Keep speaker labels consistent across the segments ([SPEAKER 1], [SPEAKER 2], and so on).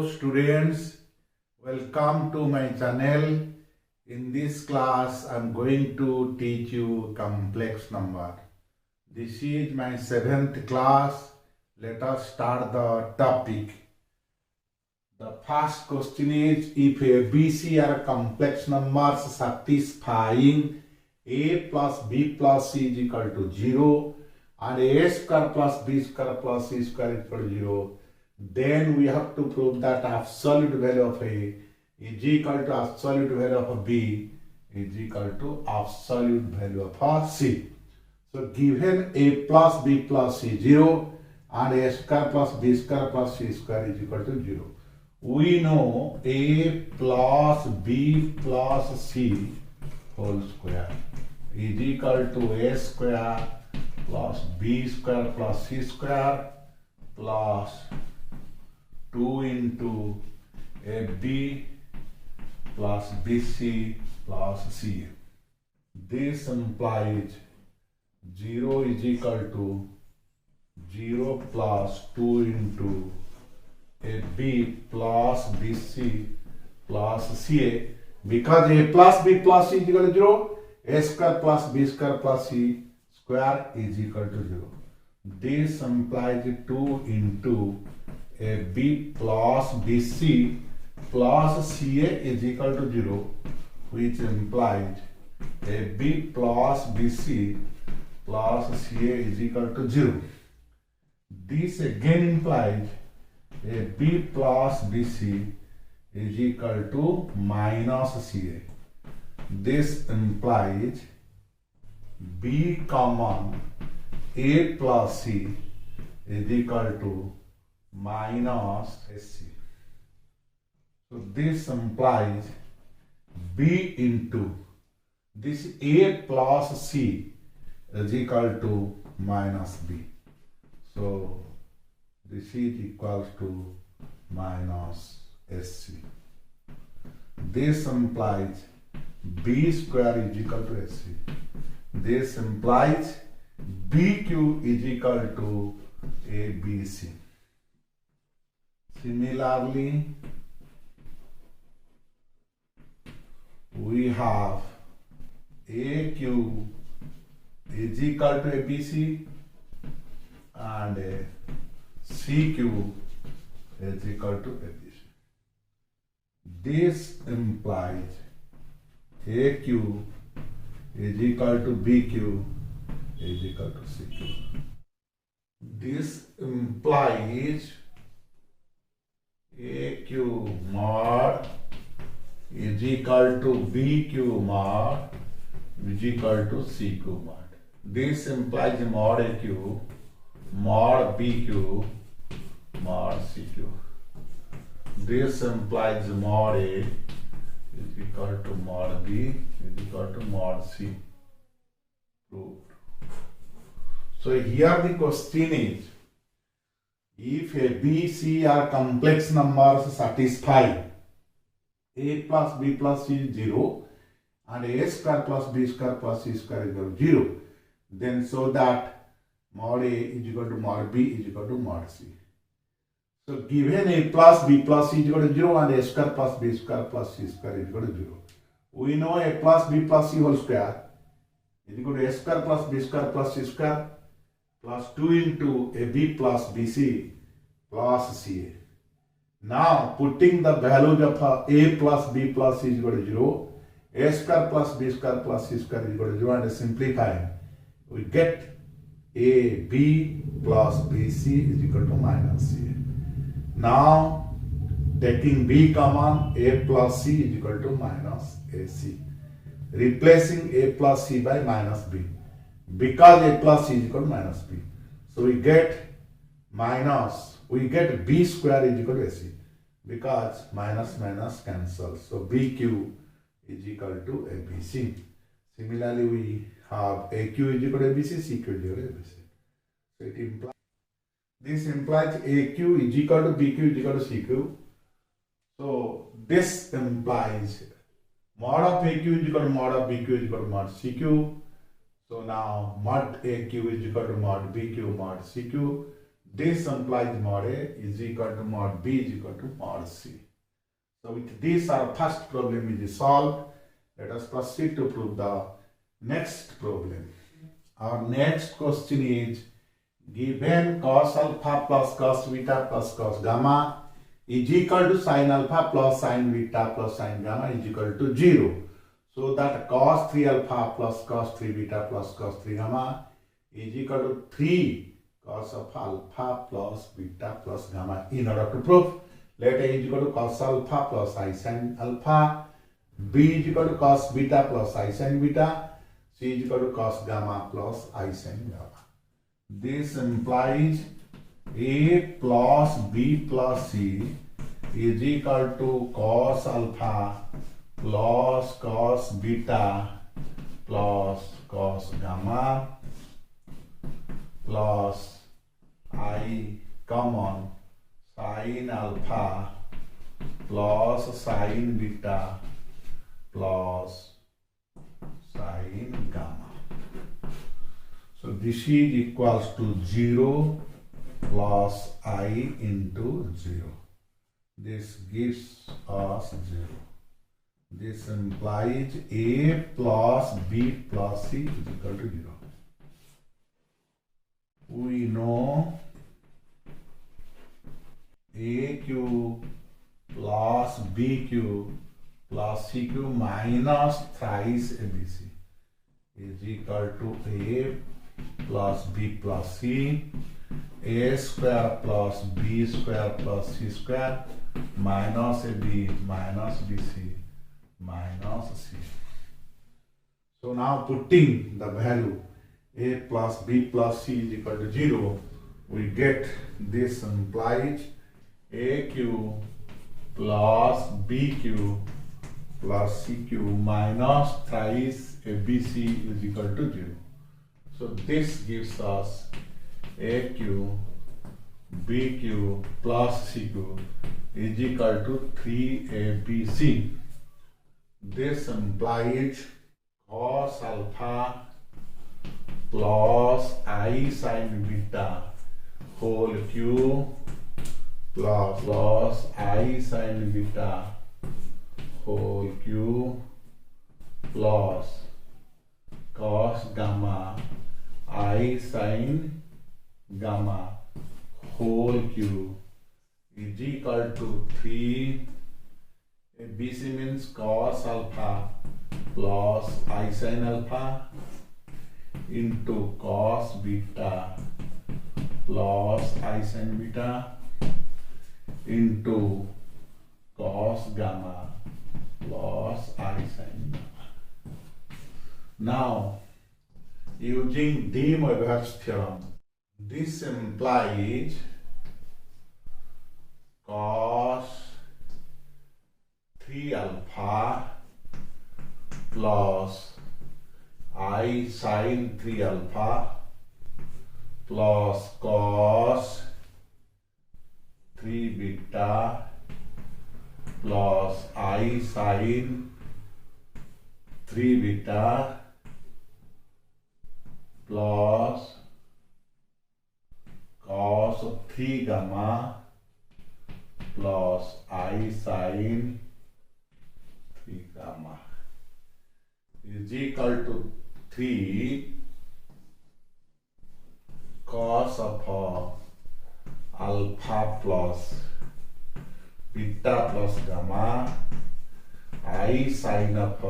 [SPEAKER 1] students, welcome to my channel. In this class, I am going to teach you complex number. This is my 7th class. Let us start the topic. The first question is, if A, B, C are complex numbers satisfying A plus B plus C is equal to 0 and A square plus B square plus C square is equal to 0, then we have to prove that absolute value of A is equal to absolute value of B is equal to absolute value of C. So given A plus B plus C 0 and A square plus B square plus C square is equal to 0. We know A plus B plus C whole square is equal to A square plus B square plus C square plus 2 into AB plus BC plus CA. This implies 0 is equal to 0 plus 2 into AB plus BC plus CA. Because A plus B plus C is equal to 0, A square plus B square plus C square is equal to 0. This implies 2 into AB plus BC plus CA is equal to 0, which implies AB plus BC plus CA is equal to 0. This again implies AB plus BC is equal to minus CA. This implies B common A plus C is equal to minus SC. So this implies B into this A plus C is equal to minus B. So this is equals to minus SC. This implies B square is equal to SC. This implies BQ is equal to ABC. Similarly, we have AQ is equal to ABC and CQ is equal to ABC. This implies AQ is equal to BQ is equal to CQ. This implies AQ mod is equal to BQ mod is equal to CQ mod. This implies mod AQ, mod BQ, mod CQ. This implies mod A is equal to mod B is equal to mod C. Proved. So here the question is, if A, B, C are complex numbers satisfying A plus B plus C is 0 and A square plus B square plus C square is equal to 0, then show that mod A is equal to mod B is equal to mod C. So given A plus B plus C is equal to 0 and A square plus B square plus C square is equal to 0, we know A plus B plus C whole square is equal to A square plus B square plus C square plus 2 into AB plus BC plus CA. Now putting the values of A plus B plus C is equal to 0, A square plus B square plus C square is equal to 0, and simplifying, we get AB plus BC is equal to minus CA. Now taking B common, A plus C is equal to minus AC. Replacing A plus C by minus B, because A plus C is equal to minus B. So we get B square is equal to AC, because minus minus cancels. So BQ is equal to ABC. Similarly, we have AQ is equal to ABC, CQ is equal to ABC. So it implies, this implies AQ is equal to BQ is equal to CQ. So this implies mod of AQ is equal to mod of BQ is equal to mod CQ. So now mod AQ is equal to mod BQ mod CQ. This implies mod A is equal to mod B is equal to mod C. So with this, our first problem is solved. Let us proceed to prove the next problem. Our next question is, given cos alpha plus cos beta plus cos gamma is equal to sin alpha plus sin beta plus sin gamma is equal to 0. So that cos 3 alpha plus cos 3 beta plus cos 3 gamma is equal to 3 cos of alpha plus beta plus gamma. In order to prove, let A is equal to cos alpha plus I sin alpha, B is equal to cos beta plus I sin beta, C is equal to cos gamma plus I sin gamma. This implies A plus B plus C is equal to cos alpha plus cos beta plus cos gamma plus I common sin alpha plus sin beta plus sin gamma. So this is equals to 0 plus I into 0. This gives us 0. This implies A plus B plus C is equal to 0. We know AQ plus BQ plus CQ minus thrice ABC is equal to A plus B plus C, A square plus B square plus C square minus AB minus BC minus C. So now putting the value A plus B plus C is equal to 0, we get this implies AQ plus BQ plus CQ minus thrice ABC is equal to 0. So this gives us AQ, BQ plus CQ is equal to 3ABC. This implies cos alpha plus I sin beta whole cube plus I sin beta whole cube plus cos gamma I sin gamma whole cube is equal to 3. BC means cos alpha plus I sin alpha into cos beta plus I sin beta into cos gamma plus I sin gamma. Now, using De Moivre's theorem, this implies cos 3 alpha plus I sin 3 alpha plus cos 3 beta plus I sin 3 beta plus cos 3 gamma plus I sin 3 gamma is equal to 3 cos of alpha plus beta plus gamma I sin of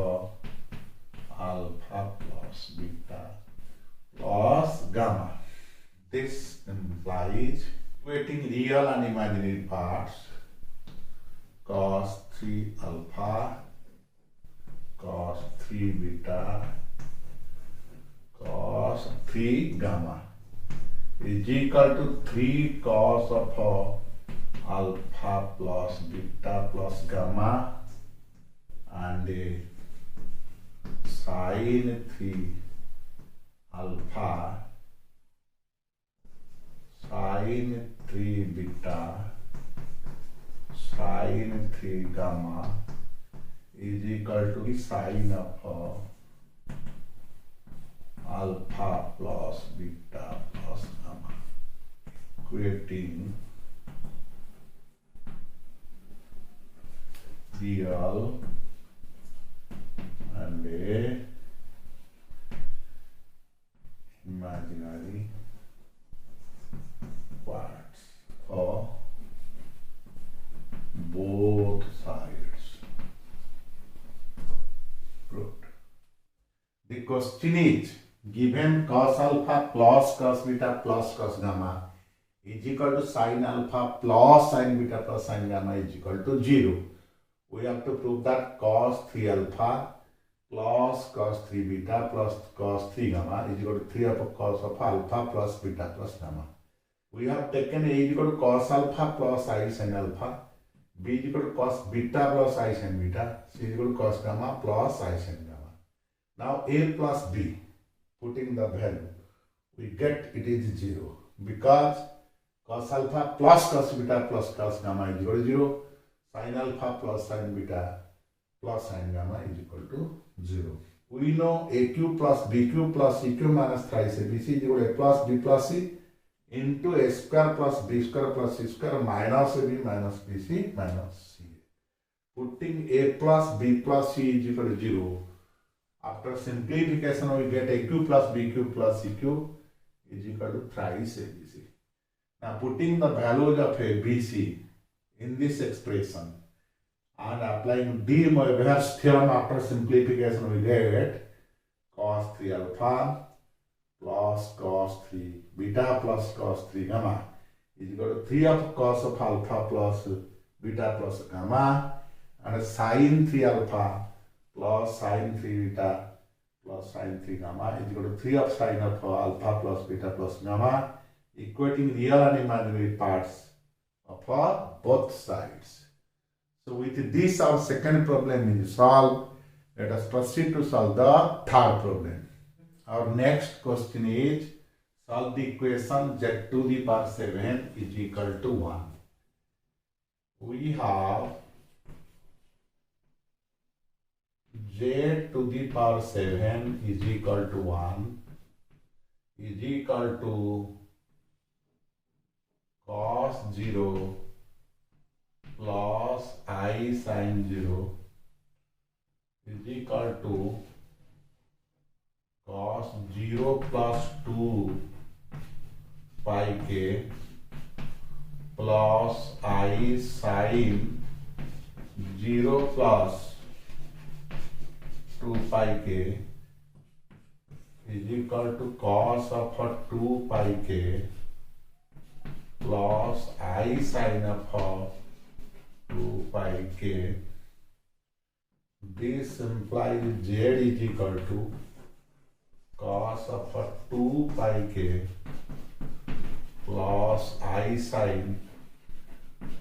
[SPEAKER 1] alpha plus beta plus gamma. This implies equating real and imaginary parts, cos 3 alpha, cos 3 beta, cos 3 gamma is equal to 3 cos of alpha plus beta plus gamma and sin 3 alpha, sin 3 beta, sin 3 gamma is equal to sin of alpha plus beta plus gamma. equating real and a imaginary parts for both sides. Good. The question is, given cos alpha plus cos beta plus cos gamma is equal to sin alpha plus sin beta plus sin gamma is equal to 0. We have to prove that cos 3 alpha plus cos 3 beta plus cos 3 gamma is equal to 3 of cos of alpha plus beta plus gamma. We have taken A is equal to cos alpha plus I sin alpha, B is equal to cos beta plus I sin beta, C is equal to cos gamma plus I sin gamma. Now A plus B, putting the value, we get it is 0 because cos alpha plus cos beta plus cos gamma is equal to 0. Sin alpha plus sin beta plus sin gamma is equal to 0. We know AQ plus BQ plus CQ minus thrice ABC is equal to A plus B plus C into A square plus B square plus C square minus AB minus BC minus CA. Putting A plus B plus C is equal to 0. After simplification, we get AQ plus BQ plus CQ is equal to thrice ABC. Now putting the values of ABC in this expression and applying De Moivre's theorem after simplification, we get cos 3 alpha plus cos 3 beta plus cos 3 gamma is equal to 3 of cos of alpha plus beta plus gamma, and sin 3 alpha plus sin 3 beta plus sin 3 gamma is equal to 3 of sin of alpha plus beta plus gamma, equating real and imaginary parts for both sides. So with this, our second problem is solved. Let us proceed to solve the third problem. Our next question is, solve the equation z to the power 7 is equal to 1. We have z to the power 7 is equal to 1 is equal to cos 0 plus I sin 0 is equal to cos 0 plus 2 pi k plus I sin 0 plus 2 pi k is equal to cos of 2 pi k plus I sin of 2 pi k. This implies z is equal to cos of 2 pi k plus I sin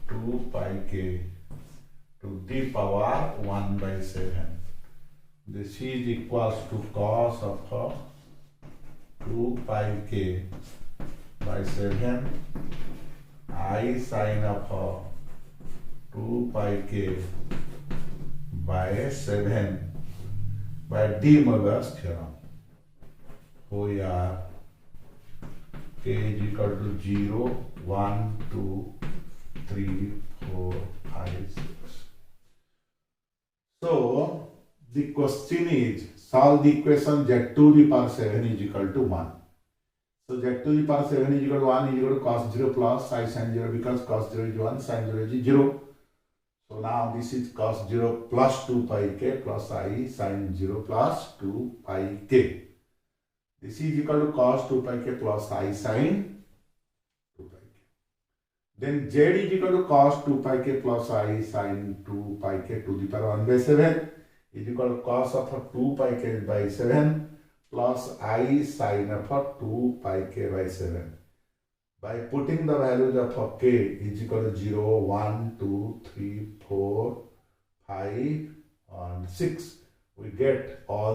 [SPEAKER 1] 2 pi k to the power 1 by 7. This is equals to cos of 2 pi k by 7 I sin of 2 pi k by 7 by De Moivre's theorem, where k is equal to 0, 1, 2, 3, 4, 5, 6. So the question is, solve the equation z to the power 7 is equal to 1. So z to the power 7 is equal to 1 is equal to cos 0 plus I sin 0, because cos 0 is 1, sin 0 is 0. So now this is cos 0 plus 2 pi k plus I sin 0 plus 2 pi k. This is equal to cos 2 pi k plus I sin 2 pi k. Then z is equal to cos 2 pi k plus I sin 2 pi k to the power 1 by 7 is equal to cos of 2 pi k by 7 plus I sin of 2 pi k by 7. By putting the values of k is equal to 0, 1, 2, 3, 4, 5 and 6, we get all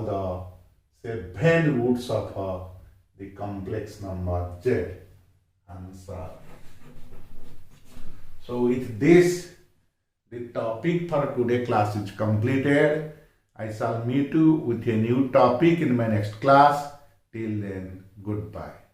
[SPEAKER 1] the 7 roots of the complex number z. Answer. So with this, the topic for today's class is completed. I shall meet you with a new topic in my next class. Till then, goodbye.